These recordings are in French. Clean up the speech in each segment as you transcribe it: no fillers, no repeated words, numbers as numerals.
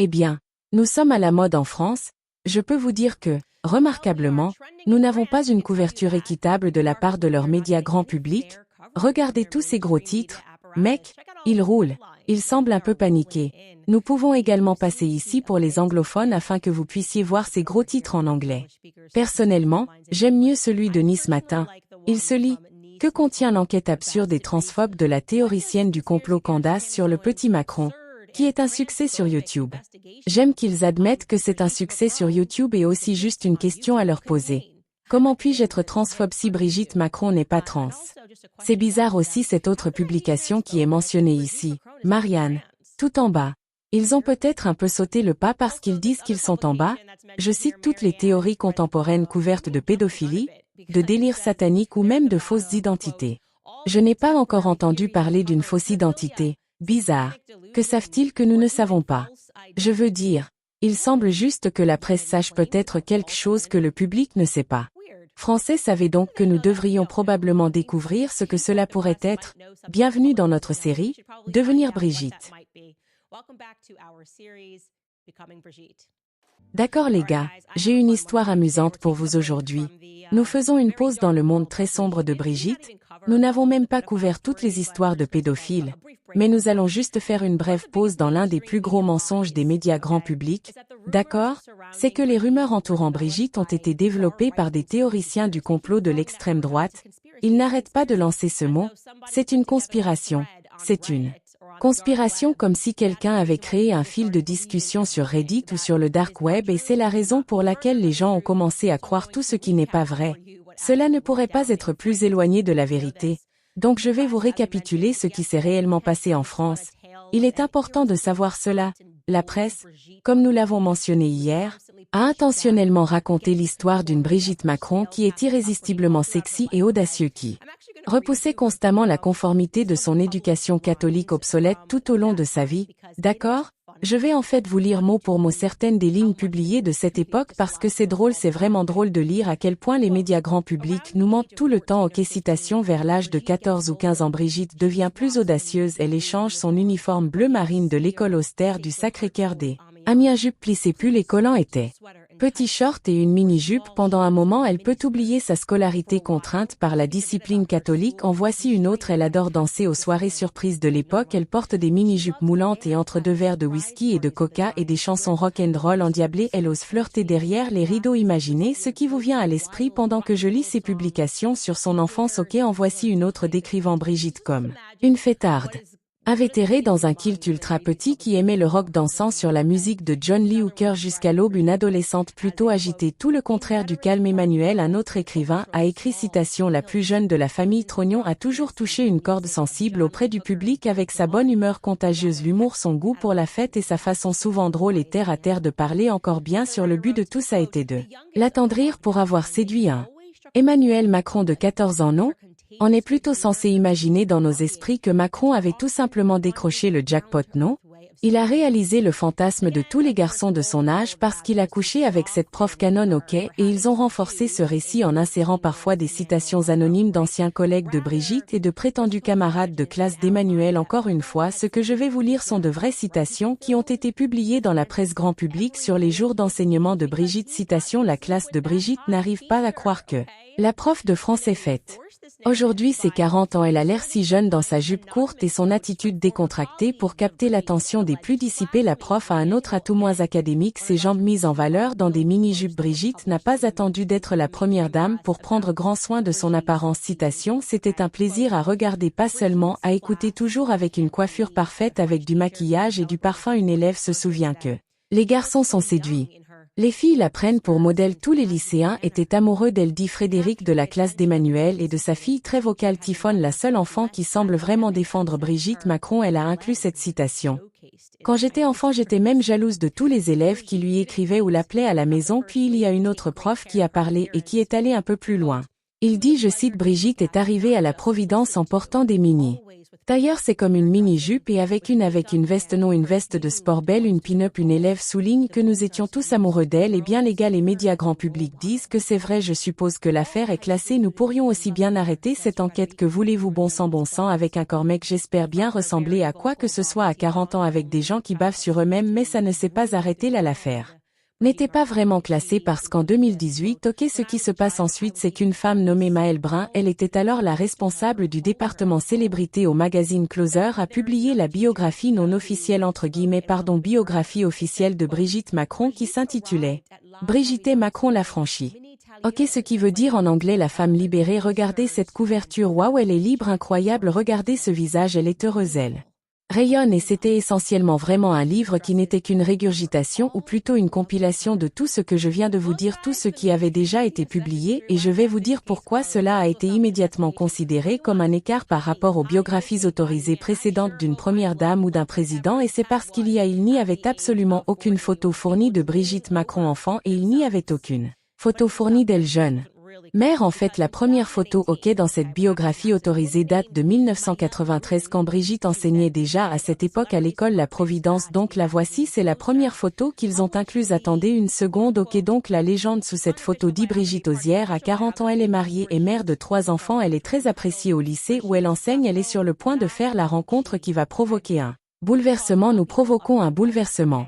Eh bien, nous sommes à la mode en France. Je peux vous dire que, remarquablement, nous n'avons pas une couverture équitable de la part de leurs médias grand public. Regardez tous ces gros titres. Mec, ils roulent. Ils semblent un peu paniqués. Nous pouvons également passer ici pour les anglophones afin que vous puissiez voir ces gros titres en anglais. Personnellement, j'aime mieux celui de Nice Matin. Il se lit « Que contient l'enquête absurde et transphobe de la théoricienne du complot Candace sur le petit Macron ?» qui est un succès sur YouTube. J'aime qu'ils admettent que c'est un succès sur YouTube et aussi juste une question à leur poser. Comment puis-je être transphobe si Brigitte Macron n'est pas trans? C'est bizarre aussi cette autre publication qui est mentionnée ici, Marianne, tout en bas. Ils ont peut-être un peu sauté le pas parce qu'ils disent qu'ils sont en bas. Je cite toutes les théories contemporaines couvertes de pédophilie, de délire satanique ou même de fausses identités. Je n'ai pas encore entendu parler d'une fausse identité. Bizarre. Que savent-ils que nous ne savons pas? Je veux dire, il semble juste que la presse sache peut-être quelque chose que le public ne sait pas. Français savez donc que nous devrions probablement découvrir ce que cela pourrait être. Bienvenue dans notre série, Devenir Brigitte. D'accord les gars, j'ai une histoire amusante pour vous aujourd'hui. Nous faisons une pause dans le monde très sombre de Brigitte. Nous n'avons même pas couvert toutes les histoires de pédophiles, mais nous allons juste faire une brève pause dans l'un des plus gros mensonges des médias grand public. D'accord? C'est que les rumeurs entourant Brigitte ont été développées par des théoriciens du complot de l'extrême droite. Ils n'arrêtent pas de lancer ce mot. C'est une conspiration. C'est une conspiration comme si quelqu'un avait créé un fil de discussion sur Reddit ou sur le dark web et c'est la raison pour laquelle les gens ont commencé à croire tout ce qui n'est pas vrai. Cela ne pourrait pas être plus éloigné de la vérité. Donc je vais vous récapituler ce qui s'est réellement passé en France. Il est important de savoir cela. La presse, comme nous l'avons mentionné hier, a intentionnellement raconté l'histoire d'une Brigitte Macron qui est irrésistiblement sexy et audacieux qui repoussait constamment la conformité de son éducation catholique obsolète tout au long de sa vie. D'accord? Je vais en fait vous lire mot pour mot certaines des lignes publiées de cette époque parce que c'est drôle, c'est vraiment drôle de lire à quel point les médias grand public nous mentent tout le temps. Ok, citation vers l'âge de 14 ou 15 ans Brigitte devient plus audacieuse, elle échange son uniforme bleu marine de l'école austère du Sacré-Cœur des Amiens jupe plissée pull et collant était petit short et une mini-jupe. Pendant un moment elle peut oublier sa scolarité contrainte par la discipline catholique. En voici une autre, elle adore danser aux soirées surprises de l'époque, elle porte des mini-jupes moulantes et entre deux verres de whisky et de coca et des chansons rock'n'roll endiablées, elle ose flirter derrière les rideaux. Imaginez ce qui vous vient à l'esprit pendant que je lis ces publications sur son enfance. Ok, en voici une autre décrivant Brigitte comme une fêtarde invétérée dans un kilt ultra petit qui aimait le rock dansant sur la musique de John Lee Hooker jusqu'à l'aube, une adolescente plutôt agitée, tout le contraire du calme. Emmanuel, un autre écrivain, a écrit citation, la plus jeune de la famille Trognon, a toujours touché une corde sensible auprès du public avec sa bonne humeur contagieuse, l'humour, son goût pour la fête et sa façon souvent drôle et terre à terre de parler. Encore bien sûr, le but de tout ça était de l'attendrir pour avoir séduit un Emmanuel Macron de 14 ans. Non? On est plutôt censé imaginer dans nos esprits que Macron avait tout simplement décroché le jackpot, non? Il a réalisé le fantasme de tous les garçons de son âge parce qu'il a couché avec cette prof canon. Ok, et ils ont renforcé ce récit en insérant parfois des citations anonymes d'anciens collègues de Brigitte et de prétendus camarades de classe d'Emmanuel. Encore une fois, ce que je vais vous lire sont de vraies citations qui ont été publiées dans la presse grand public sur les jours d'enseignement de Brigitte. Citation, la classe de Brigitte n'arrive pas à croire que la prof de français faite aujourd'hui c'est 40 ans, elle a l'air si jeune dans sa jupe courte et son attitude décontractée pour capter l'attention des plus dissipés. La prof a un autre atout moins académique, ses jambes mises en valeur dans des mini-jupes. Brigitte n'a pas attendu d'être la première dame pour prendre grand soin de son apparence. Citation, c'était un plaisir à regarder, pas seulement à écouter, toujours avec une coiffure parfaite, avec du maquillage et du parfum. Une élève se souvient que les garçons sont séduits. Les filles la prennent pour modèle, tous les lycéens étaient amoureux d'elle, dit Frédéric de la classe d'Emmanuel et de sa fille très vocale Tiffone, la seule enfant qui semble vraiment défendre Brigitte Macron. Elle a inclus cette citation. Quand j'étais enfant, j'étais même jalouse de tous les élèves qui lui écrivaient ou l'appelaient à la maison. Puis il y a une autre prof qui a parlé et qui est allée un peu plus loin. Il dit, je cite, Brigitte est arrivée à la Providence en portant des mini. D'ailleurs c'est comme une mini-jupe et avec une veste, non une veste de sport belle, une pin-up, une élève souligne que nous étions tous amoureux d'elle. Et bien les gars, les médias grand public disent que c'est vrai, je suppose que l'affaire est classée, nous pourrions aussi bien arrêter cette enquête. Que voulez-vous, bon sang, avec un corps mec, j'espère bien ressembler à quoi que ce soit à 40 ans avec des gens qui bavent sur eux-mêmes, mais ça ne s'est pas arrêté là, l'affaire n'était pas vraiment classée parce qu'en 2018, ce qui se passe ensuite, c'est qu'une femme nommée Maëlle Brun, elle était alors la responsable du département célébrité au magazine Closer, a publié la biographie non officielle biographie officielle de Brigitte Macron qui s'intitulait Brigitte Macron l'affranchie. Ce qui veut dire en anglais la femme libérée. Regardez cette couverture, waouh, elle est libre, incroyable, regardez ce visage, elle est heureuse, elle rayonne. Et c'était essentiellement vraiment un livre qui n'était qu'une régurgitation ou plutôt une compilation de tout ce que je viens de vous dire, tout ce qui avait déjà été publié, et je vais vous dire pourquoi cela a été immédiatement considéré comme un écart par rapport aux biographies autorisées précédentes d'une première dame ou d'un président, et c'est parce il n'y avait absolument aucune photo fournie de Brigitte Macron enfant et il n'y avait aucune photo fournie d'elle jeune mère. En fait, la première photo dans cette biographie autorisée date de 1993 quand Brigitte enseignait déjà à cette époque à l'école La Providence. Donc la voici, c'est la première photo qu'ils ont incluse. Attendez une seconde, donc la légende sous cette photo dit Brigitte Ozière à 40 ans, elle est mariée et mère de 3 enfants, elle est très appréciée au lycée où elle enseigne, elle est sur le point de faire la rencontre qui va provoquer un bouleversement. Nous provoquons un bouleversement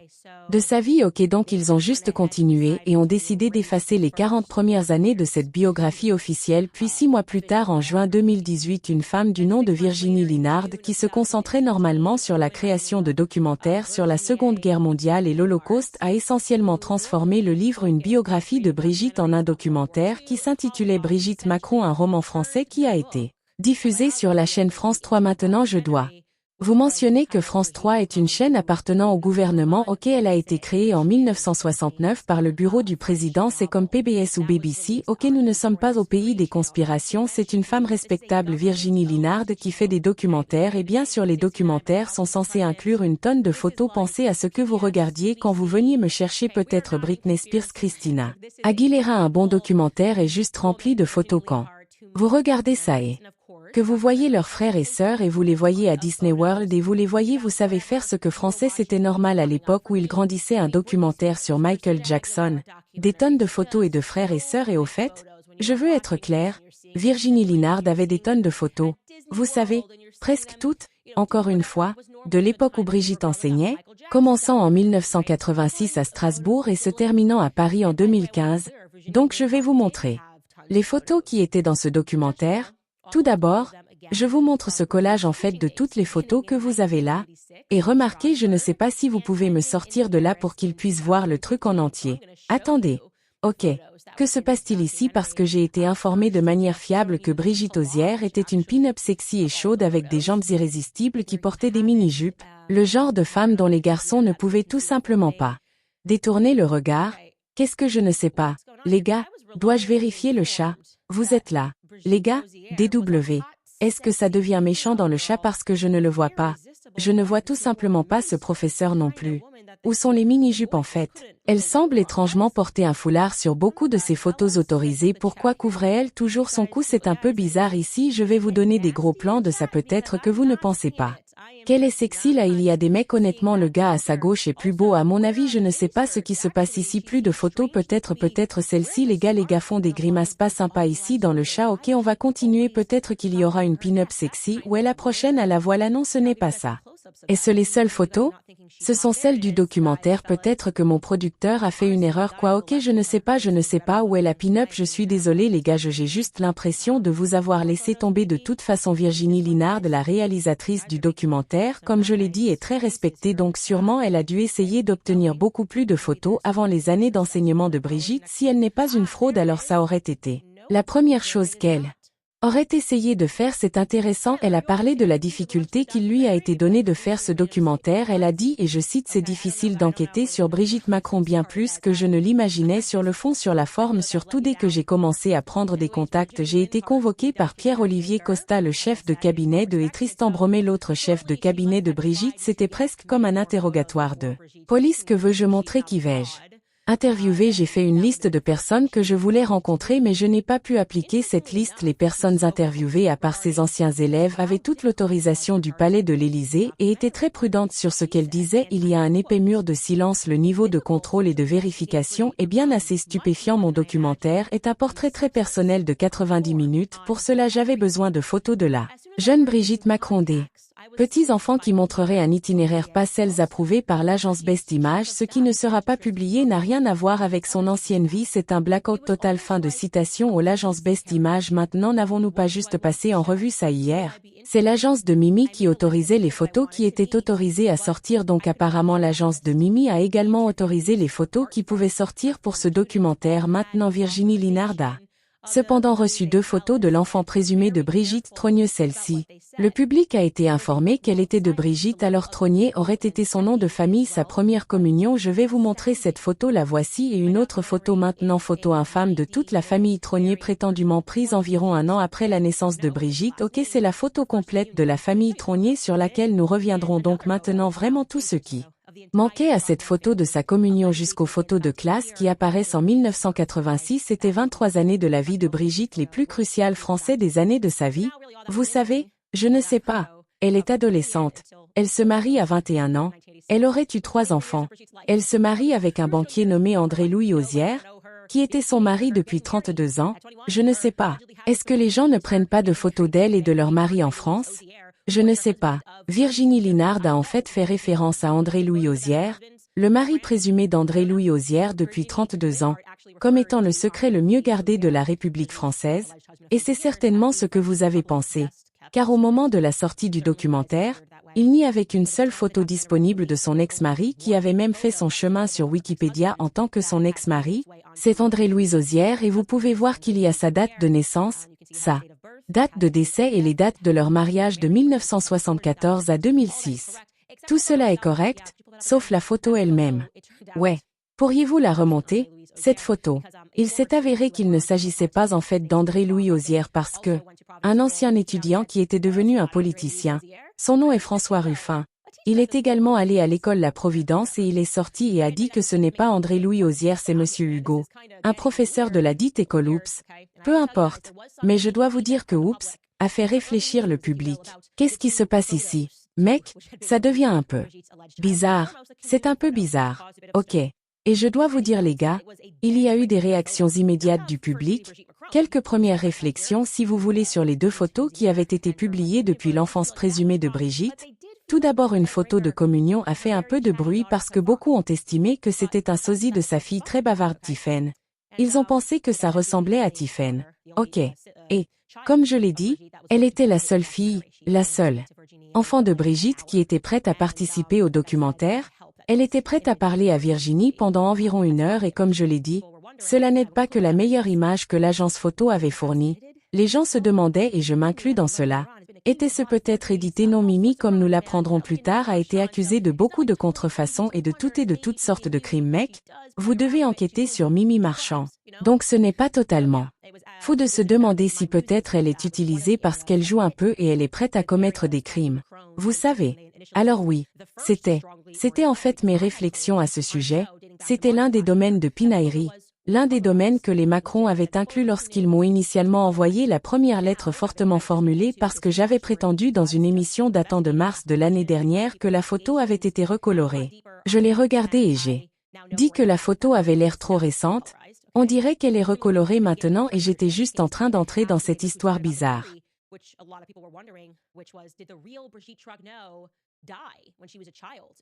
de sa vie. Donc ils ont juste continué et ont décidé d'effacer les 40 premières années de cette biographie officielle. Puis 6 mois plus tard, en juin 2018, une femme du nom de Virginie Linard, qui se concentrait normalement sur la création de documentaires sur la Seconde Guerre mondiale et l'Holocauste, a essentiellement transformé le livre Une biographie de Brigitte en un documentaire qui s'intitulait Brigitte Macron, un roman français qui a été diffusé sur la chaîne France 3. Maintenant je dois vous mentionnez que France 3 est une chaîne appartenant au gouvernement. Elle a été créée en 1969 par le bureau du président. C'est comme PBS ou BBC. Nous ne sommes pas au pays des conspirations. C'est une femme respectable, Virginie Linard, qui fait des documentaires. Et bien sûr les documentaires sont censés inclure une tonne de photos. Pensez à ce que vous regardiez quand vous veniez me chercher, peut-être Britney Spears, Christina Aguilera. Un bon documentaire est juste rempli de photos. Quand vous regardez ça et que vous voyez leurs frères et sœurs et vous les voyez à Disney World et vous les voyez, vous savez faire ce que français, c'était normal à l'époque où ils grandissaient. Un documentaire sur Michael Jackson, des tonnes de photos et de frères et sœurs. Et au fait, je veux être clair, Virginie Linard avait des tonnes de photos, vous savez, presque toutes, encore une fois, de l'époque où Brigitte enseignait, commençant en 1986 à Strasbourg et se terminant à Paris en 2015. Donc je vais vous montrer les photos qui étaient dans ce documentaire. Tout d'abord, je vous montre ce collage de toutes les photos que vous avez là, et remarquez, je ne sais pas si vous pouvez me sortir de là pour qu'ils puissent voir le truc en entier. Attendez. Que se passe-t-il ici? Parce que j'ai été informée de manière fiable que Brigitte Ozière était une pin-up sexy et chaude avec des jambes irrésistibles qui portait des mini-jupes, le genre de femme dont les garçons ne pouvaient tout simplement pas détourner le regard. Qu'est-ce que je ne sais pas? Les gars, dois-je vérifier le chat? Vous êtes là. Les gars, DW. Est-ce que ça devient méchant dans le chat parce que je ne le vois pas? Je ne vois tout simplement pas ce professeur non plus. Où sont les mini-jupes en fait? Elle semble étrangement porter un foulard sur beaucoup de ces photos autorisées. Pourquoi couvrait-elle toujours son cou? C'est un peu bizarre ici. Je vais vous donner des gros plans de ça, peut-être que vous ne pensez pas qu'elle est sexy là. Il y a des mecs, honnêtement le gars à sa gauche est plus beau à mon avis. Je ne sais pas ce qui se passe ici. Plus de photos, peut-être celle-ci. Les gars font des grimaces pas sympas ici dans le chat. On va continuer, peut-être qu'il y aura une pin-up sexy. Ouais, la prochaine à la voilà. Non, ce n'est pas ça. Est-ce les seules photos? Ce sont celles du documentaire. Peut-être que mon producteur a fait une erreur je ne sais pas où est la pin-up. Je suis désolée les gars, j'ai juste l'impression de vous avoir laissé tomber. De toute façon, Virginie Linard, la réalisatrice du documentaire, comme je l'ai dit, est très respectée, donc sûrement elle a dû essayer d'obtenir beaucoup plus de photos avant les années d'enseignement de Brigitte. Si elle n'est pas une fraude, alors ça aurait été la première chose qu'elle aurait essayé de faire. C'est intéressant, elle a parlé de la difficulté qu'il lui a été donnée de faire ce documentaire. Elle a dit, et je cite, c'est difficile d'enquêter sur Brigitte Macron bien plus que je ne l'imaginais, sur le fond, sur la forme, surtout dès que j'ai commencé à prendre des contacts. J'ai été convoquée par Pierre-Olivier Costa, le chef de cabinet et Tristan Bromet, l'autre chef de cabinet de Brigitte. C'était presque comme un interrogatoire de police. Que veux-je montrer? Qui vais-je Interviewé, j'ai fait une liste de personnes que je voulais rencontrer mais je n'ai pas pu appliquer cette liste. Les personnes interviewées à part ses anciens élèves avaient toute l'autorisation du palais de l'Élysée et étaient très prudentes sur ce qu'elles disaient. Il y a un épais mur de silence. Le niveau de contrôle et de vérification est bien assez stupéfiant. Mon documentaire est un portrait très personnel de 90 minutes. Pour cela j'avais besoin de photos de la jeune Brigitte Macron-D. Petits enfants qui montreraient un itinéraire pas celles approuvées par l'agence Best Image. Ce qui ne sera pas publié n'a rien à voir avec son ancienne vie. C'est un blackout total. Fin de citation. L'agence Best Image. Maintenant n'avons-nous pas juste passé en revue ça hier? C'est l'agence de Mimi qui autorisait les photos qui étaient autorisées à sortir. Donc apparemment l'agence de Mimi a également autorisé les photos qui pouvaient sortir pour ce documentaire. Maintenant Virginie Linard a cependant reçu 2 photos de l'enfant présumé de Brigitte Trogneux. Celle-ci, le public a été informé qu'elle était de Brigitte, alors Trogneux aurait été son nom de famille. Sa première communion. Je vais vous montrer cette photo, la voici, et une autre photo maintenant. Photo infâme de toute la famille Trogneux prétendument prise environ un an après la naissance de Brigitte. Ok, c'est la photo complète de la famille Trogneux sur laquelle nous reviendrons donc maintenant. Vraiment tout ce qui manquait à cette photo de sa communion jusqu'aux photos de classe qui apparaissent en 1986. C'était 23 années de la vie de Brigitte, les plus cruciales français des années de sa vie. Vous savez, je ne sais pas. Elle est adolescente. Elle se marie à 21 ans. Elle aurait eu 3 enfants. Elle se marie avec un banquier nommé André-Louis Osière, qui était son mari depuis 32 ans. Je ne sais pas. Est-ce que les gens ne prennent pas de photos d'elle et de leur mari en France? Je ne sais pas. Virginie Linard a en fait référence à André-Louis Osière, le mari présumé d'André-Louis Osière depuis 32 ans, comme étant le secret le mieux gardé de la République française, et c'est certainement ce que vous avez pensé. Car au moment de la sortie du documentaire, il n'y avait qu'une seule photo disponible de son ex-mari qui avait même fait son chemin sur Wikipédia en tant que son ex-mari. C'est André-Louis Osière et vous pouvez voir qu'il y a sa date de naissance, sa date de décès et les dates de leur mariage de 1974 à 2006. Tout cela est correct, sauf la photo elle-même. Ouais. Pourriez-vous la remonter, cette photo? Il s'est avéré qu'il ne s'agissait pas en fait d'André-Louis Osière parce que un ancien étudiant qui était devenu un politicien. Son nom est François Ruffin. Il est également allé à l'école La Providence et il est sorti et a dit que ce n'est pas André-Louis Osière, c'est Monsieur Hugo, un professeur de la dite école Oups. Peu importe. Mais je dois vous dire que Oups a fait réfléchir le public. Qu'est-ce qui se passe ici? Mec, ça devient un peu bizarre. C'est un peu bizarre. Ok. Et je dois vous dire les gars, il y a eu des réactions immédiates du public, quelques premières réflexions si vous voulez sur les 2 photos qui avaient été publiées depuis l'enfance présumée de Brigitte. Tout d'abord une photo de communion a fait un peu de bruit parce que beaucoup ont estimé que c'était un sosie de sa fille très bavarde Tiphaine. Ils ont pensé que ça ressemblait à Tiphaine. Ok. Et, comme je l'ai dit, elle était la seule fille, la seule enfant de Brigitte qui était prête à participer au documentaire. Elle était prête à parler à Virginie pendant environ 1 heure et comme je l'ai dit, cela n'aide pas que la meilleure image que l'agence photo avait fournie. Les gens se demandaient, et je m'inclus dans cela, était-ce peut-être édité? Non, Mimi, comme nous l'apprendrons plus tard, a été accusée de beaucoup de contrefaçons et de toutes sortes de crimes. Mec, vous devez enquêter sur Mimi Marchand. Donc ce n'est pas totalement fou de se demander si peut-être elle est utilisée parce qu'elle joue un peu et elle est prête à commettre des crimes. Vous savez. Alors oui, c'était en fait mes réflexions à ce sujet. C'était l'un des domaines de pinaillerie. L'un des domaines que les Macron avaient inclus lorsqu'ils m'ont initialement envoyé la première lettre fortement formulée parce que j'avais prétendu dans une émission datant de mars de l'année dernière que la photo avait été recolorée. Je l'ai regardée et j'ai dit que la photo avait l'air trop récente. On dirait qu'elle est recolorée maintenant et j'étais juste en train d'entrer dans cette histoire bizarre.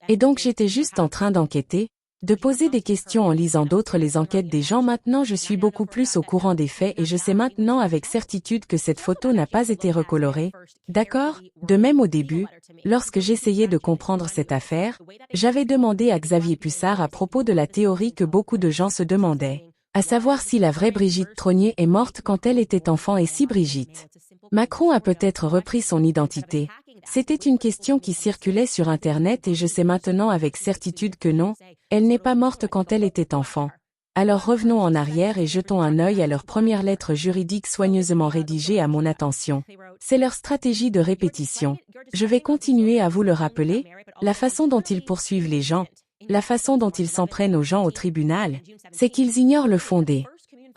Et donc j'étais juste en train d'enquêter, de poser des questions en lisant d'autres les enquêtes des gens. Maintenant je suis beaucoup plus au courant des faits et je sais maintenant avec certitude que cette photo n'a pas été recolorée. D'accord? De même au début, lorsque j'essayais de comprendre cette affaire, j'avais demandé à Xavier Pussard à propos de la théorie que beaucoup de gens se demandaient, à savoir si la vraie Brigitte Trogneux est morte quand elle était enfant et si Brigitte Macron a peut-être repris son identité. C'était une question qui circulait sur Internet et je sais maintenant avec certitude que non, elle n'est pas morte quand elle était enfant. Alors revenons en arrière et jetons un œil à leur première lettre juridique soigneusement rédigée à mon attention. C'est leur stratégie de répétition. Je vais continuer à vous le rappeler, la façon dont ils poursuivent les gens. la façon dont ils s'en prennent aux gens au tribunal, c'est qu'ils ignorent le fond des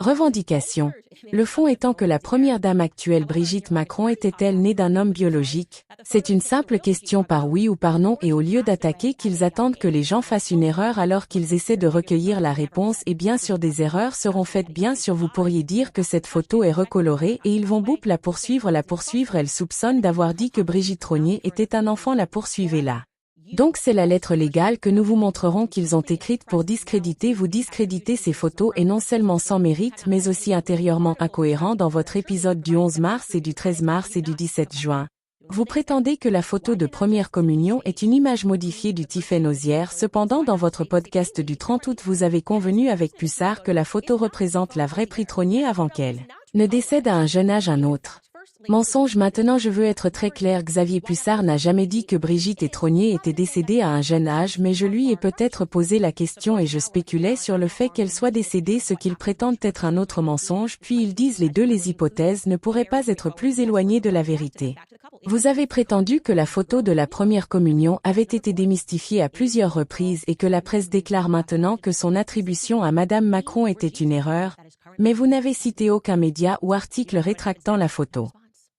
revendications. Le fond étant que la première dame actuelle Brigitte Macron était-elle née d'un homme biologique? C'est une simple question par oui ou par non et au lieu d'attaquer qu'ils attendent que les gens fassent une erreur alors qu'ils essaient de recueillir la réponse et bien sûr des erreurs seront faites bien sûr vous pourriez dire que cette photo est recolorée et ils vont boum la poursuivre elle soupçonne d'avoir dit que Brigitte Trognier était un enfant la poursuivez là. Donc c'est la lettre légale que nous vous montrerons qu'ils ont écrite pour vous discréditer ces photos et non seulement sans mérite mais aussi intérieurement incohérent dans votre épisode du 11 mars et du 13 mars et du 17 juin. Vous prétendez que la photo de première communion est une image modifiée du Tiffaine Osière, cependant dans votre podcast du 30 août vous avez convenu avec Pussard que la photo représente la vraie Brigitte Trognier avant qu'elle ne décède à un jeune âge un autre. Mensonge maintenant je veux être très clair Xavier Pussard n'a jamais dit que Brigitte Trognier était décédée à un jeune âge mais je lui ai peut-être posé la question et je spéculais sur le fait qu'elle soit décédée ce qu'ils prétendent être un autre mensonge puis ils disent les hypothèses ne pourraient pas être plus éloignées de la vérité. Vous avez prétendu que la photo de la première communion avait été démystifiée à plusieurs reprises et que la presse déclare maintenant que son attribution à Madame Macron était une erreur, mais vous n'avez cité aucun média ou article rétractant la photo.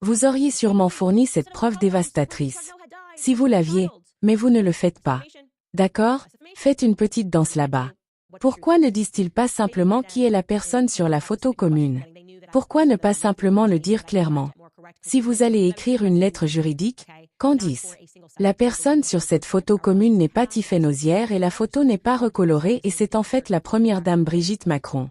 Vous auriez sûrement fourni cette preuve dévastatrice. Si vous l'aviez, mais vous ne le faites pas. D'accord? Faites une petite danse là-bas. Pourquoi ne disent-ils pas simplement qui est la personne sur la photo commune? Pourquoi ne pas simplement le dire clairement? Si vous allez écrire une lettre juridique, Candice. La personne sur cette photo commune n'est pas Tiffaine Osière et la photo n'est pas recolorée et c'est en fait la première dame Brigitte Macron.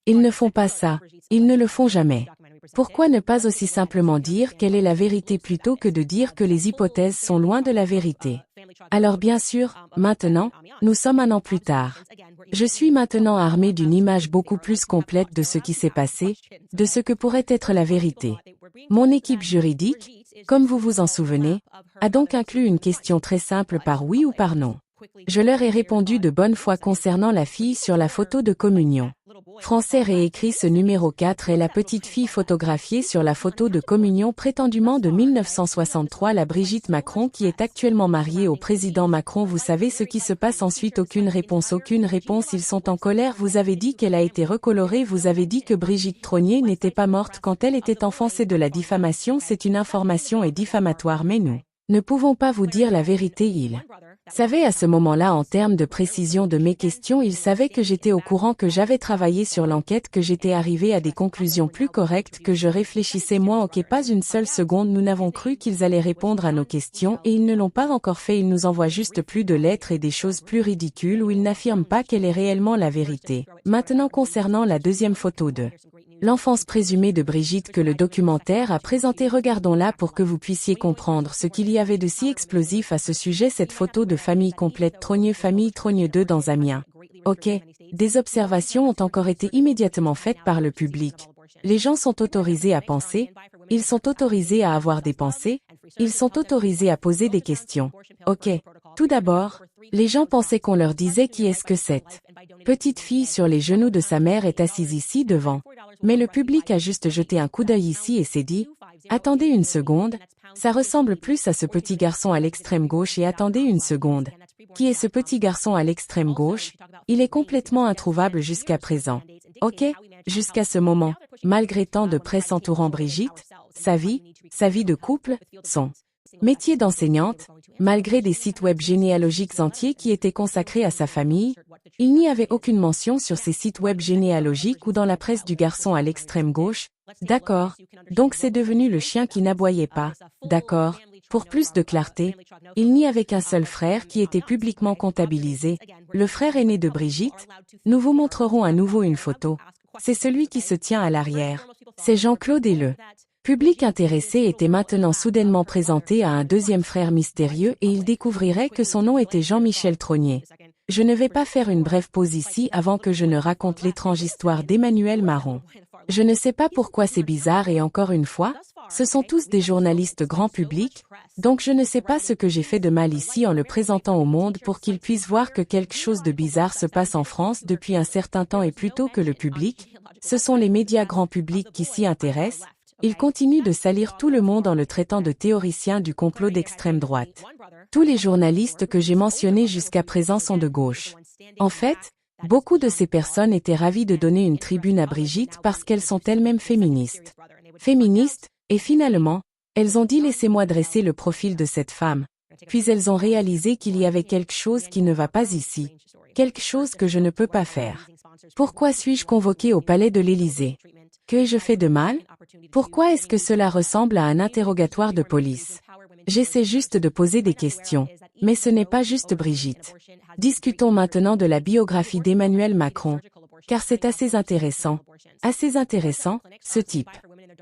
Ils ne font pas ça, ils ne le font jamais. Pourquoi ne pas aussi simplement dire quelle est la vérité plutôt que de dire que les hypothèses sont loin de la vérité? Alors bien sûr, maintenant, nous sommes un an plus tard. Je suis maintenant armé d'une image beaucoup plus complète de ce qui s'est passé, de ce que pourrait être la vérité. Mon équipe juridique, comme vous vous en souvenez, a donc inclus une question très simple par oui ou par non. Je leur ai répondu de bonne foi concernant la fille sur la photo de communion. Français réécrit ce numéro 4 est la petite fille photographiée sur la photo de communion prétendument de 1963 la Brigitte Macron qui est actuellement mariée au président Macron vous savez ce qui se passe ensuite aucune réponse ils sont en colère vous avez dit qu'elle a été recolorée vous avez dit que Brigitte Trognier n'était pas morte quand elle était enfant c'est de la diffamation c'est une information et diffamatoire mais nous ne pouvons pas vous dire la vérité il savait à ce moment-là en termes de précision de mes questions il savait que j'étais au courant que j'avais travaillé sur l'enquête que j'étais arrivé à des conclusions plus correctes que je réfléchissais moi ok pas une seule seconde nous n'avons cru qu'ils allaient répondre à nos questions et ils ne l'ont pas encore fait ils nous envoient juste plus de lettres et des choses plus ridicules où ils n'affirment pas quelle est réellement la vérité. Maintenant concernant la deuxième photo de l'enfance présumée de Brigitte que le documentaire a présenté regardons-la pour que vous puissiez comprendre ce qu'il y avait de si explosif à ce sujet cette photo de famille complète famille Trognier 2 dans Amiens. Ok, des observations ont encore été immédiatement faites par le public. Les gens sont autorisés à penser, ils sont autorisés à avoir des pensées, ils sont autorisés à poser des questions. Ok, tout d'abord, les gens pensaient qu'on leur disait qui est-ce que cette petite fille sur les genoux de sa mère est assise ici devant. Mais le public a juste jeté un coup d'œil ici et s'est dit, attendez une seconde, ça ressemble plus à ce petit garçon à l'extrême gauche et attendez une seconde. Qui est ce petit garçon à l'extrême gauche? Il est complètement introuvable jusqu'à présent. Ok, jusqu'à ce moment, malgré tant de presse entourant Brigitte, sa vie de couple, son métier d'enseignante, malgré des sites web généalogiques entiers qui étaient consacrés à sa famille, il n'y avait aucune mention sur ces sites web généalogiques ou dans la presse du garçon à l'extrême gauche. D'accord. Donc c'est devenu le chien qui n'aboyait pas. D'accord. Pour plus de clarté, il n'y avait qu'un seul frère qui était publiquement comptabilisé, le frère aîné de Brigitte. Nous vous montrerons à nouveau une photo. C'est celui qui se tient à l'arrière. C'est Jean-Claude et le public intéressé était maintenant soudainement présenté à un deuxième frère mystérieux et il découvrirait que son nom était Jean-Michel Trognier. Je ne vais pas faire une brève pause ici avant que je ne raconte l'étrange histoire d'Emmanuel Marron. Je ne sais pas pourquoi c'est bizarre et encore une fois, ce sont tous des journalistes grand public, donc je ne sais pas ce que j'ai fait de mal ici en le présentant au monde pour qu'ils puissent voir que quelque chose de bizarre se passe en France depuis un certain temps et plutôt que le public, ce sont les médias grand public qui s'y intéressent. Il continue de salir tout le monde en le traitant de théoricien du complot d'extrême droite. Tous les journalistes que j'ai mentionnés jusqu'à présent sont de gauche. En fait, beaucoup de ces personnes étaient ravies de donner une tribune à Brigitte parce qu'elles sont elles-mêmes féministes. Féministes, et finalement, elles ont dit laissez-moi dresser le profil de cette femme. Puis elles ont réalisé qu'il y avait quelque chose qui ne va pas ici. Quelque chose que je ne peux pas faire. Pourquoi suis-je convoquée au palais de l'Élysée? Que ai-je fait de mal? Pourquoi est-ce que cela ressemble à un interrogatoire de police? J'essaie juste de poser des questions, mais ce n'est pas juste Brigitte. Discutons maintenant de la biographie d'Emmanuel Macron, car c'est assez intéressant, ce type.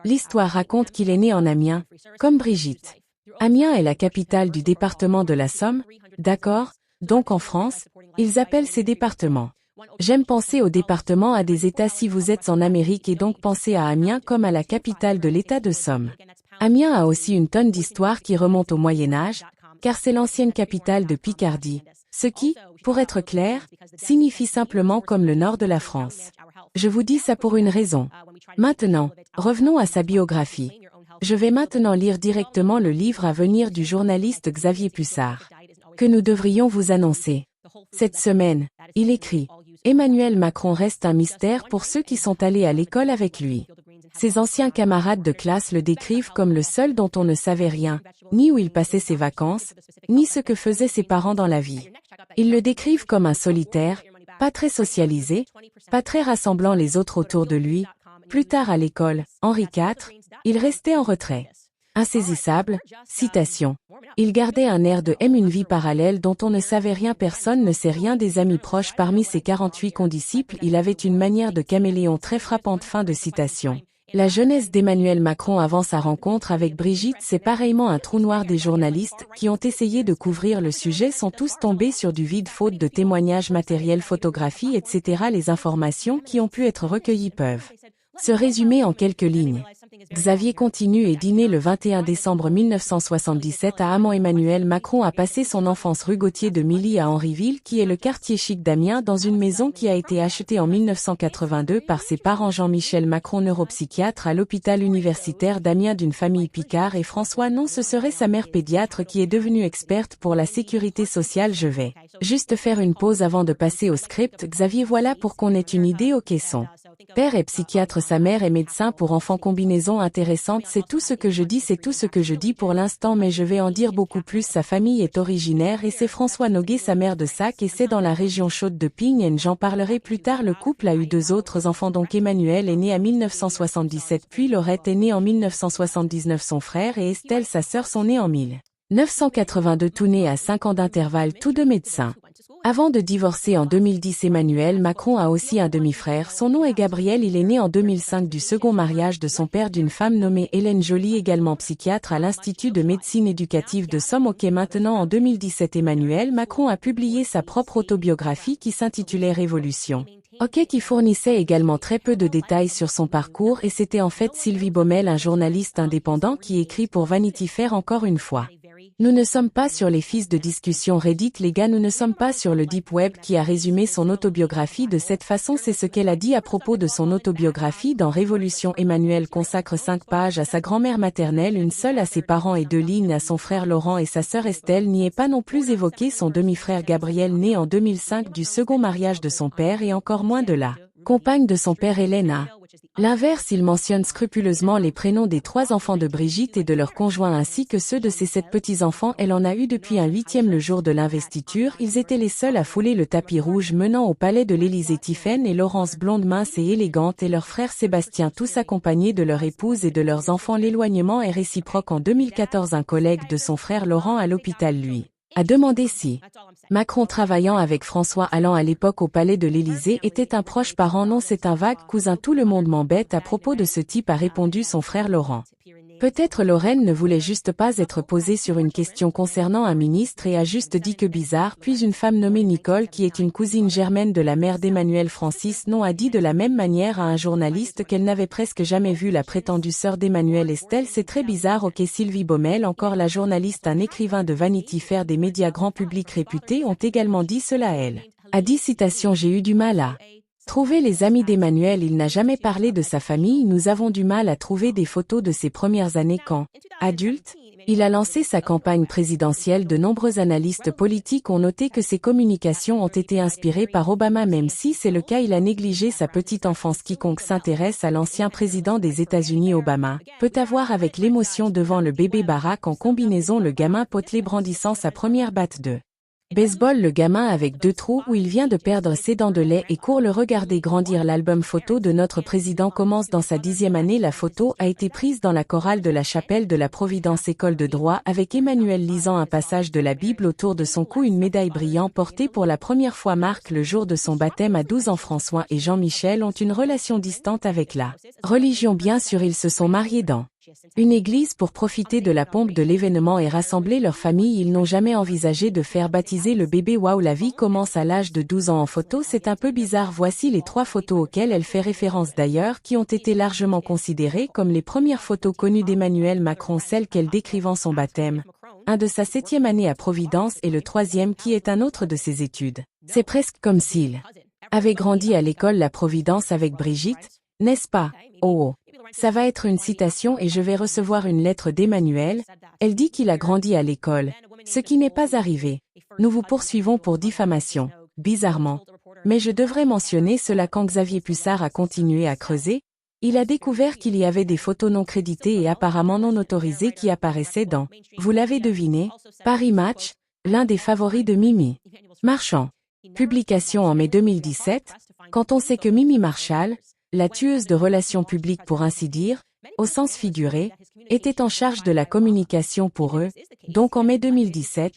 L'histoire raconte qu'il est né en Amiens, comme Brigitte. Amiens est la capitale du département de la Somme, d'accord? Donc en France, ils appellent ces départements. J'aime penser aux départements à des États si vous êtes en Amérique et donc pensez à Amiens comme à la capitale de l'État de Somme. Amiens a aussi une tonne d'histoire qui remonte au Moyen-Âge, car c'est l'ancienne capitale de Picardie, ce qui, pour être clair, signifie simplement comme le nord de la France. Je vous dis ça pour une raison. Maintenant, revenons à sa biographie. Je vais maintenant lire directement le livre à venir du journaliste Xavier Pussard, que nous devrions vous annoncer. Cette semaine, il écrit « Emmanuel Macron reste un mystère pour ceux qui sont allés à l'école avec lui. Ses anciens camarades de classe le décrivent comme le seul dont on ne savait rien, ni où il passait ses vacances, ni ce que faisaient ses parents dans la vie. Ils le décrivent comme un solitaire, pas très socialisé, pas très rassemblant les autres autour de lui. Plus tard à l'école, Henri IV, il restait en retrait. Insaisissable, citation. Il gardait un air de une vie parallèle dont on ne savait rien, personne ne sait rien des amis proches parmi ses 48 condisciples, il avait une manière de caméléon très frappante. Fin de citation. La jeunesse d'Emmanuel Macron avant sa rencontre avec Brigitte, c'est pareillement un trou noir. Des journalistes qui ont essayé de couvrir le sujet sont tous tombés sur du vide faute de témoignages matériels, photographies, etc. Les informations qui ont pu être recueillies peuvent se résumer en quelques lignes. Xavier continue et dîné le 21 décembre 1977 à Amont. Emmanuel Macron a passé son enfance rue Gauthier de Milly à Henryville, qui est le quartier chic d'Amiens, dans une maison qui a été achetée en 1982 par ses parents Jean-Michel Macron, neuropsychiatre à l'hôpital universitaire d'Amiens d'une famille Picard, et François Non, ce serait sa mère pédiatre qui est devenue experte pour la sécurité sociale. Je vais juste faire une pause avant de passer au script. Xavier, voilà pour qu'on ait une idée au caisson. Père est psychiatre, sa mère est médecin pour enfants, combinaison intéressante, c'est tout ce que je dis, c'est tout ce que je dis pour l'instant, mais je vais en dire beaucoup plus. Sa famille est originaire et c'est François Noguet, sa mère de Sac, et c'est dans la région chaude de Pignes, j'en parlerai plus tard. Le couple a eu 2 autres enfants, donc Emmanuel est né en 1977 puis Laurette est née en 1979, son frère et Estelle, sa sœur, sont nés en 1982, tout nés à 5 ans d'intervalle, tous deux médecins. Avant de divorcer en 2010, Emmanuel Macron a aussi un demi-frère, son nom est Gabriel, il est né en 2005 du second mariage de son père d'une femme nommée Hélène Joly, également psychiatre à l'Institut de médecine éducative de Somme. Ok, maintenant en 2017, Emmanuel Macron a publié sa propre autobiographie qui s'intitulait Révolution. Ok, qui fournissait également très peu de détails sur son parcours, et c'était en fait Sylvie Baumel, un journaliste indépendant qui écrit pour Vanity Fair. Encore une fois, nous ne sommes pas sur les fils de discussion Reddit, les gars, nous ne sommes pas sur le Deep Web qui a résumé son autobiographie de cette façon. C'est ce qu'elle a dit à propos de son autobiographie dans Révolution. Emmanuel consacre 5 pages à sa grand-mère maternelle, une seule à ses parents et 2 lignes à son frère Laurent et sa sœur Estelle. N'y est pas non plus évoqué son demi-frère Gabriel, né en 2005 du second mariage de son père, et encore moins de la compagne de son père Hélène. L'inverse, il mentionne scrupuleusement les prénoms des 3 enfants de Brigitte et de leurs conjoints ainsi que ceux de ses 7 petits-enfants. Elle en a eu depuis un 8e le jour de l'investiture. Ils étaient les seuls à fouler le tapis rouge menant au palais de l'Élysée. Tiphaine et Laurence, blonde mince et élégante, et leur frère Sébastien, tous accompagnés de leur épouse et de leurs enfants. L'éloignement est réciproque. En 2014, un collègue de son frère Laurent à l'hôpital lui a demandé si Macron, travaillant avec François allant à l'époque au palais de l'Élysée, était un proche parent. Non, c'est un vague cousin, tout le monde m'embête à propos de ce type, a répondu son frère Laurent. Peut-être Lorraine ne voulait juste pas être posée sur une question concernant un ministre et a juste dit que bizarre. Puis une femme nommée Nicole, qui est une cousine germaine de la mère d'Emmanuel, Francis Non, a dit de la même manière à un journaliste qu'elle n'avait presque jamais vu la prétendue sœur d'Emmanuel, Estelle. C'est très bizarre. Ok, Sylvie Baumel, encore la journaliste, un écrivain de Vanity Fair, des médias grand public réputés, ont également dit cela. Elle a dit, citation, j'ai eu du mal à Trouvez les amis d'Emmanuel. Il n'a jamais parlé de sa famille. Nous avons du mal à trouver des photos de ses premières années quand, adulte, il a lancé sa campagne présidentielle. De nombreux analystes politiques ont noté que ses communications ont été inspirées par Obama. Même si c'est le cas, il a négligé sa petite enfance. Quiconque s'intéresse à l'ancien président des États-Unis Obama peut avoir avec l'émotion devant le bébé Barack en combinaison, le gamin potelé brandissant sa première batte de baseball, le gamin avec 2 trous où il vient de perdre ses dents de lait et court le regarder grandir. L'album photo de notre président commence dans sa 10e année. La photo a été prise dans la chorale de la chapelle de la Providence école de droit avec Emmanuel lisant un passage de la Bible autour de son cou. Une médaille brillante portée pour la première fois marque le jour de son baptême à 12 ans. François et Jean-Michel ont une relation distante avec la religion. Bien sûr, ils se sont mariés dans une église pour profiter de la pompe de l'événement et rassembler leur famille. Ils n'ont jamais envisagé de faire baptiser le bébé. Waouh, la vie commence à l'âge de 12 ans. En photo, c'est un peu bizarre. Voici les 3 photos auxquelles elle fait référence d'ailleurs, qui ont été largement considérées comme les premières photos connues d'Emmanuel Macron, celle qu'elle décrivant son baptême, un de sa 7e année à Providence et le 3e qui est un autre de ses études. C'est presque comme s'il avait grandi à l'école La Providence avec Brigitte, n'est-ce pas? Oh. Ça va être une citation et je vais recevoir une lettre d'Emmanuel. Elle dit qu'il a grandi à l'école, ce qui n'est pas arrivé. Nous vous poursuivons pour diffamation, bizarrement. Mais je devrais mentionner cela quand Xavier Pussard a continué à creuser. Il a découvert qu'il y avait des photos non créditées et apparemment non autorisées qui apparaissaient dans, vous l'avez deviné, Paris Match, l'un des favoris de Mimi Marchand. Publication en mai 2017, quand on sait que Mimi Marshall, la tueuse de relations publiques pour ainsi dire, au sens figuré, était en charge de la communication pour eux, donc en mai 2017,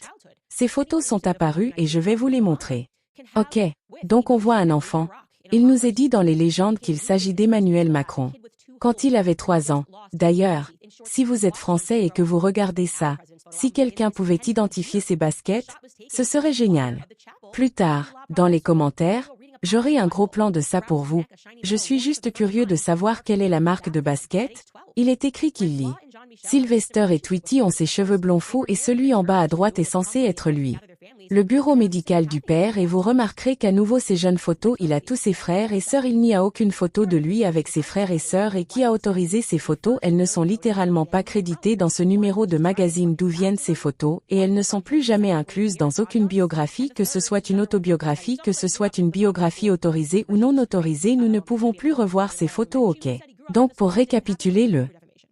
ces photos sont apparues et je vais vous les montrer. Ok, donc on voit un enfant. Il nous est dit dans les légendes qu'il s'agit d'Emmanuel Macron. Quand il avait 3 ans, d'ailleurs, si vous êtes français et que vous regardez ça, si quelqu'un pouvait identifier ses baskets, ce serait génial. Plus tard, dans les commentaires, j'aurai un gros plan de ça pour vous. Je suis juste curieux de savoir quelle est la marque de basket. Il est écrit qu'il lit. Sylvester et Tweety ont ses cheveux blonds fous et celui en bas à droite est censé être lui. Le bureau médical du père et vous remarquerez qu'à nouveau ces jeunes photos il a tous ses frères et sœurs. Il n'y a aucune photo de lui avec ses frères et sœurs et qui a autorisé ces photos. Elles ne sont littéralement pas créditées dans ce numéro de magazine. D'où viennent ces photos et elles ne sont plus jamais incluses dans aucune biographie, que ce soit une autobiographie, que ce soit une biographie autorisée ou non autorisée. Nous ne pouvons plus revoir ces photos. Ok. Donc pour récapituler, le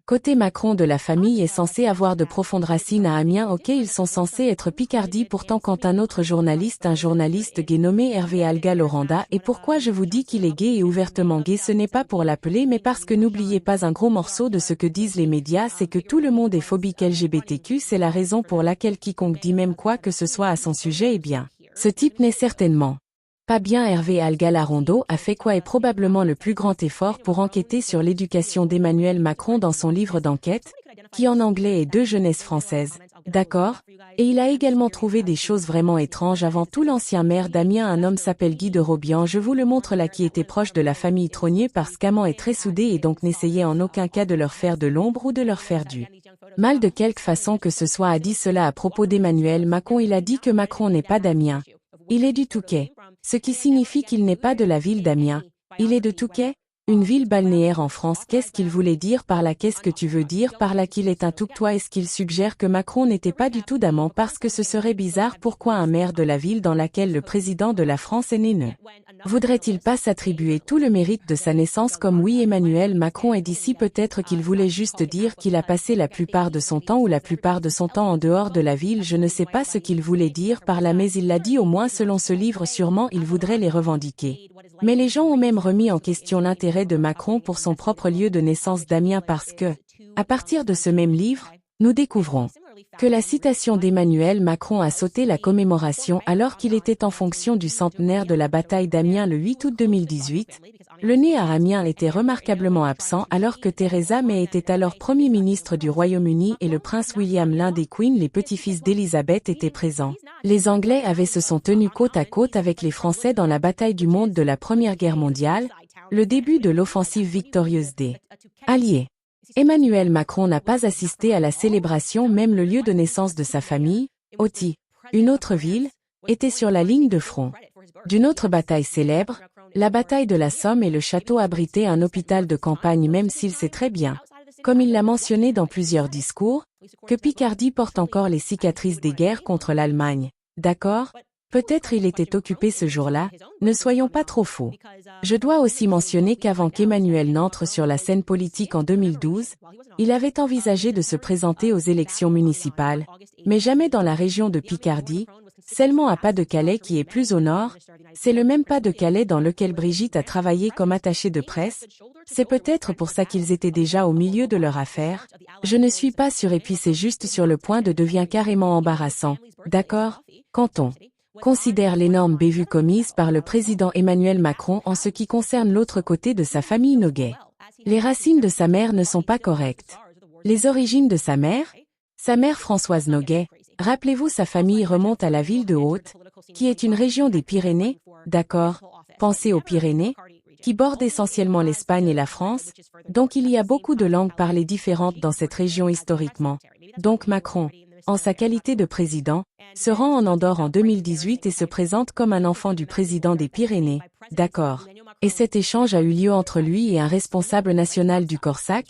côté Macron de la famille est censé avoir de profondes racines à Amiens. Ok, ils sont censés être Picardie. Pourtant quand un autre journaliste, un journaliste gay nommé Hervé Alga-Loranda, et pourquoi je vous dis qu'il est gay et ouvertement gay, ce n'est pas pour l'appeler mais parce que n'oubliez pas un gros morceau de ce que disent les médias, c'est que tout le monde est phobique LGBTQ. C'est la raison pour laquelle quiconque dit même quoi que ce soit à son sujet, eh bien, ce type n'est certainement pas bien. Hervé Alga-Loranda a fait quoi est probablement le plus grand effort pour enquêter sur l'éducation d'Emmanuel Macron dans son livre d'enquête, qui en anglais est De jeunesse française, d'accord? Et il a également trouvé des choses vraiment étranges. Avant tout, l'ancien maire d'Amiens, un homme s'appelle Guy de Robian, je vous le montre là, qui était proche de la famille Trognier parce qu'Amand est très soudé et donc n'essayait en aucun cas de leur faire de l'ombre ou de leur faire du mal de quelque façon que ce soit. A dit cela à propos d'Emmanuel Macron. Il a dit que Macron n'est pas d'Amiens. Il est du Touquet, ce qui signifie qu'il n'est pas de la ville d'Amiens. Il est de Touquet, une ville balnéaire en France. Qu'est-ce qu'il voulait dire par là? Qu'est-ce que tu veux dire par là qu'il est un Touquetois? Est-ce qu'il suggère que Macron n'était pas du tout d'Amand? Parce que ce serait bizarre. Pourquoi un maire de la ville dans laquelle le président de la France est né ne voudrait-il pas s'attribuer tout le mérite de sa naissance? Comme oui, Emmanuel Macron est d'ici. Peut-être qu'il voulait juste dire qu'il a passé la plupart de son temps ou la plupart de son temps en dehors de la ville. Je ne sais pas ce qu'il voulait dire par là, mais il l'a dit au moins selon ce livre. Sûrement il voudrait les revendiquer. Mais les gens ont même remis en question l'intérêt de Macron pour son propre lieu de naissance d'Amiens parce que, à partir de ce même livre, nous découvrons que la citation d'Emmanuel Macron a sauté la commémoration alors qu'il était en fonction du centenaire de la bataille d'Amiens le 8 août 2018. Le né à Amiens était remarquablement absent alors que Theresa May était alors Premier ministre du Royaume-Uni et le prince William, l'un des queens, les petits-fils d'Élisabeth, étaient présents. Les Anglais se sont tenus côte à côte avec les Français dans la bataille du monde de la Première Guerre mondiale, le début de l'offensive victorieuse des Alliés. Emmanuel Macron n'a pas assisté à la célébration. Même le lieu de naissance de sa famille, Auty, une autre ville, était sur la ligne de front d'une autre bataille célèbre, La bataille de la Somme et le château abritaient un hôpital de campagne même s'il sait très bien, comme il l'a mentionné dans plusieurs discours, que Picardie porte encore les cicatrices des guerres contre l'Allemagne. D'accord? Peut-être il était occupé ce jour-là, ne soyons pas trop faux. Je dois aussi mentionner qu'avant qu'Emmanuel n'entre sur la scène politique en 2012, il avait envisagé de se présenter aux élections municipales, mais jamais dans la région de Picardie, seulement à Pas-de-Calais qui est plus au nord. C'est le même Pas-de-Calais dans lequel Brigitte a travaillé comme attachée de presse. C'est peut-être pour ça qu'ils étaient déjà au milieu de leur affaire. Je ne suis pas sûre et puis c'est juste sur le point de devient carrément embarrassant. D'accord? Quand on considère l'énorme bévue commise par le président Emmanuel Macron en ce qui concerne l'autre côté de sa famille Noguet. Les racines de sa mère ne sont pas correctes. Les origines de sa mère Françoise Noguet, rappelez-vous sa famille remonte à la ville de Haute, qui est une région des Pyrénées, d'accord, pensez aux Pyrénées, qui bordent essentiellement l'Espagne et la France, donc il y a beaucoup de langues parlées différentes dans cette région historiquement. Donc Macron, en sa qualité de président, se rend en Andorre en 2018 et se présente comme un enfant du président des Pyrénées, d'accord. Et cet échange a eu lieu entre lui et un responsable national du Corsac,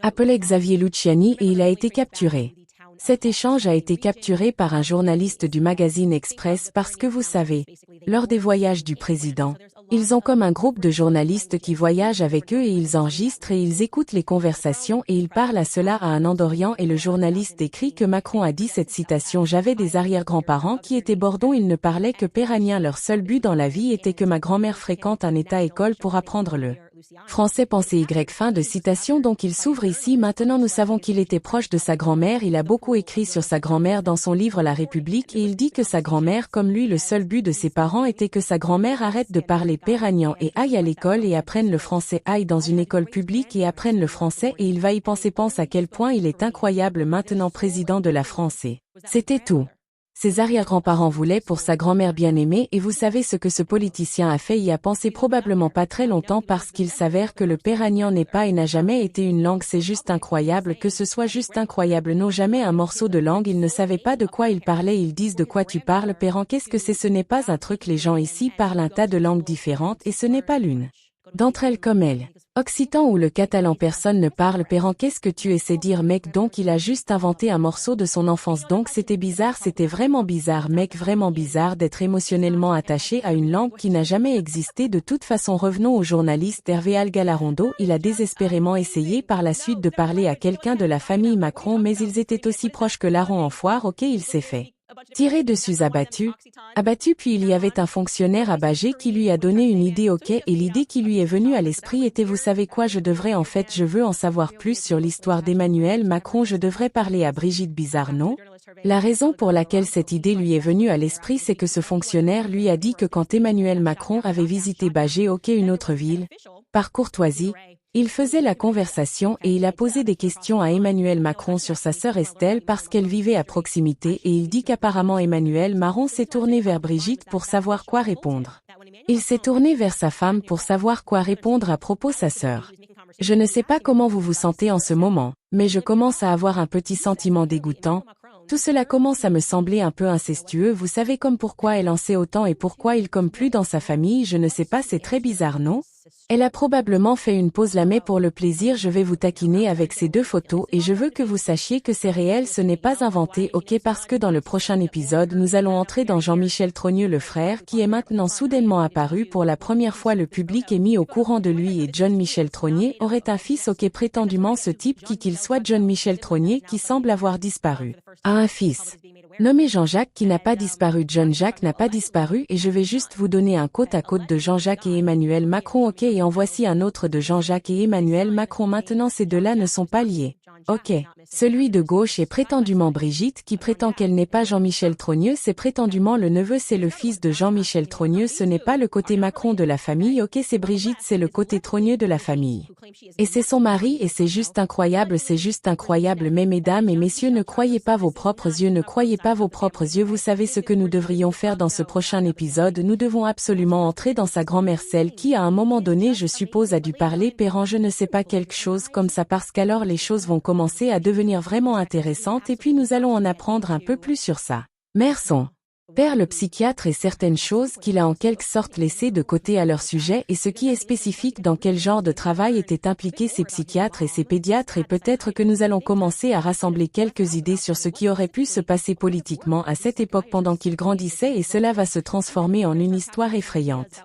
appelé Xavier Luciani et il a été capturé. Cet échange a été capturé par un journaliste du magazine Express parce que vous savez, lors des voyages du président, ils ont comme un groupe de journalistes qui voyagent avec eux et ils enregistrent et ils écoutent les conversations et ils parlent à cela à un Andorrien et le journaliste écrit que Macron a dit cette citation: j'avais des arrière-grands-parents qui étaient bordons, ils ne parlaient que péranien, leur seul but dans la vie était que ma grand-mère fréquente un état-école pour apprendre le français, pensez Y. Fin de citation. Donc il s'ouvre ici. Maintenant nous savons qu'il était proche de sa grand-mère, il a beaucoup écrit sur sa grand-mère dans son livre La République et il dit que sa grand-mère, comme lui, le seul but de ses parents était que sa grand-mère arrête de parler péranien et aille à l'école et apprenne le français, aille dans une école publique et apprenne le français et il va y penser, pense à quel point il est incroyable maintenant président de la France et c'était tout. Ses arrière-grands-parents voulaient pour sa grand-mère bien-aimée et vous savez ce que ce politicien a fait, y a pensé probablement pas très longtemps parce qu'il s'avère que le péranien n'est pas et n'a jamais été une langue, c'est juste incroyable que ce soit juste incroyable, non jamais un morceau de langue, ils ne savaient pas de quoi ils parlaient, ils disent de quoi tu parles péran, qu'est-ce que c'est, ce n'est pas un truc, les gens ici parlent un tas de langues différentes et ce n'est pas l'une d'entre elles comme elle. Occitan ou le catalan, personne ne parle péran, qu'est-ce que tu essaies dire mec, donc il a juste inventé un morceau de son enfance, donc c'était bizarre, c'était vraiment bizarre mec, vraiment bizarre d'être émotionnellement attaché à une langue qui n'a jamais existé. De toute façon revenons au journaliste Hervé Algalarondo, il a désespérément essayé par la suite de parler à quelqu'un de la famille Macron mais ils étaient aussi proches que larron en foire, ok il s'est fait tirer dessus, abattu, puis il y avait un fonctionnaire à Bagé qui lui a donné une idée, ok, et l'idée qui lui est venue à l'esprit était vous savez quoi, je veux en savoir plus sur l'histoire d'Emmanuel Macron, je devrais parler à Brigitte Bizarno. La raison pour laquelle cette idée lui est venue à l'esprit c'est que ce fonctionnaire lui a dit que quand Emmanuel Macron avait visité Bagé, ok une autre ville, par courtoisie, il faisait la conversation et il a posé des questions à Emmanuel Macron sur sa sœur Estelle parce qu'elle vivait à proximité et il dit qu'apparemment Emmanuel Macron s'est tourné vers Brigitte pour savoir quoi répondre. Il s'est tourné vers sa femme pour savoir quoi répondre à propos sa sœur. Je ne sais pas comment vous vous sentez en ce moment, mais je commence à avoir un petit sentiment dégoûtant. Tout cela commence à me sembler un peu incestueux, vous savez comme pourquoi elle en sait autant et pourquoi il comme plus dans sa famille, je ne sais pas, c'est très bizarre non? Elle a probablement fait une pause là mais pour le plaisir je vais vous taquiner avec ces deux photos et je veux que vous sachiez que c'est réel, ce n'est pas inventé, ok, parce que dans le prochain épisode nous allons entrer dans Jean-Michel Trogneux le frère qui est maintenant soudainement apparu pour la première fois, le public est mis au courant de lui et John Michel Trogneux aurait un fils, ok, prétendument ce type qui qu'il soit John Michel Trogneux qui semble avoir disparu, a un fils nommé Jean-Jacques qui n'a pas disparu, John Jacques n'a pas disparu et je vais juste vous donner un côte à côte de Jean-Jacques et Emmanuel Macron, ok, et en voici un autre de Jean-Jacques et Emmanuel Macron, maintenant ces deux-là ne sont pas liés. Ok, celui de gauche est prétendument Brigitte qui prétend qu'elle n'est pas Jean-Michel Trogneux, c'est prétendument le neveu, c'est le fils de Jean-Michel Trogneux, ce n'est pas le côté Macron de la famille, ok, c'est Brigitte, c'est le côté Trogneux de la famille. Et c'est son mari et c'est juste incroyable, mais mesdames et messieurs ne croyez pas vos propres yeux, ne croyez pas vos propres yeux, vous savez ce que nous devrions faire dans ce prochain épisode, nous devons absolument entrer dans sa grand-mère, celle qui à un moment donné je suppose a dû parler péran, je ne sais pas, quelque chose comme ça parce qu'alors les choses vont commencer à devenir vraiment intéressantes et puis nous allons en apprendre un peu plus sur ça. Mère son Père le psychiatre et certaines choses qu'il a en quelque sorte laissées de côté à leur sujet et ce qui est spécifique dans quel genre de travail étaient impliqués ces psychiatres et ces pédiatres et peut-être que nous allons commencer à rassembler quelques idées sur ce qui aurait pu se passer politiquement à cette époque pendant qu'il grandissait et cela va se transformer en une histoire effrayante.